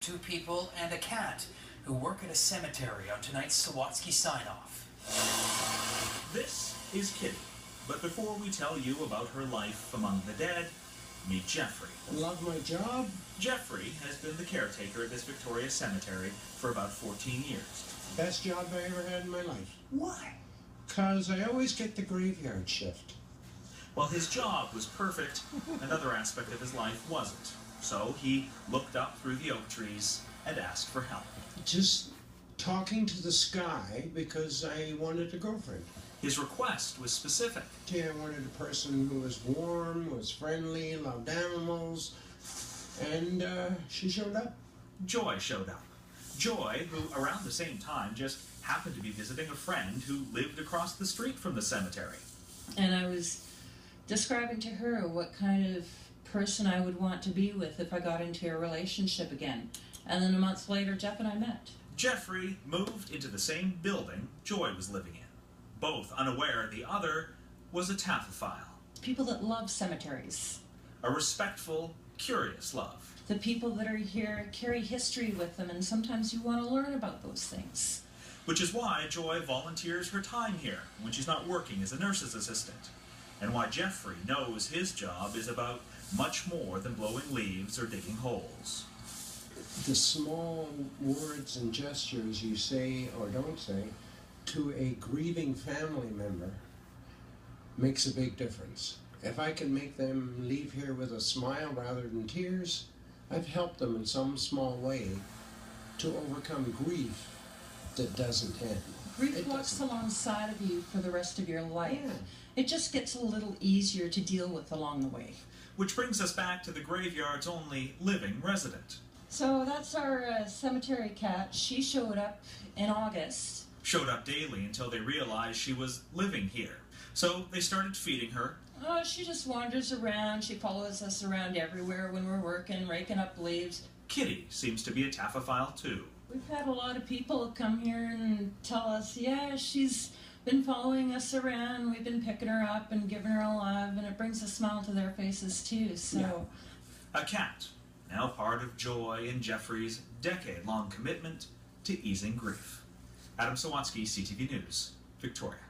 Two people and a cat who work at a cemetery on tonight's Sawatsky sign-off. This is Kitty, but before we tell you about her life among the dead, meet Jeffrey. Love my job. Jeffrey has been the caretaker at this Victoria cemetery for about 14 years. Best job I ever had in my life. Why? 'Cause I always get the graveyard shift. Well, his job was perfect. Another aspect of his life wasn't. So he looked up through the oak trees and asked for help. Just talking to the sky because I wanted a girlfriend. His request was specific. I wanted a person who was warm, was friendly, loved animals, and she showed up. Joy showed up. Joy, who around the same time just happened to be visiting a friend who lived across the street from the cemetery. And I was describing to her what kind of person I would want to be with if I got into a relationship again. And then a month later, Jeff and I met. Jeffrey moved into the same building Joy was living in, both unaware the other was a taphophile. People that love cemeteries. A respectful, curious love. The people that are here carry history with them, and sometimes you want to learn about those things. Which is why Joy volunteers her time here when she's not working as a nurse's assistant, and why Jeffrey knows his job is about much more than blowing leaves or digging holes. The small words and gestures you say or don't say to a grieving family member makes a big difference. If I can make them leave here with a smile rather than tears, I've helped them in some small way to overcome grief that doesn't end. Grief walks alongside of you for the rest of your life. Yeah. It just gets a little easier to deal with along the way. Which brings us back to the graveyard's only living resident. So that's our cemetery cat. She showed up in August. Showed up daily until they realized she was living here. So they started feeding her. Oh, she just wanders around. She follows us around everywhere when we're working, raking up leaves. Kitty seems to be a taphophile too. We've had a lot of people come here and tell us, yeah, she's been following us around. We've been picking her up and giving her a love, and it brings a smile to their faces too. So, yeah. A cat, now part of Joy and Jeffrey's decade-long commitment to easing grief. Adam Sawatsky, CTV News, Victoria.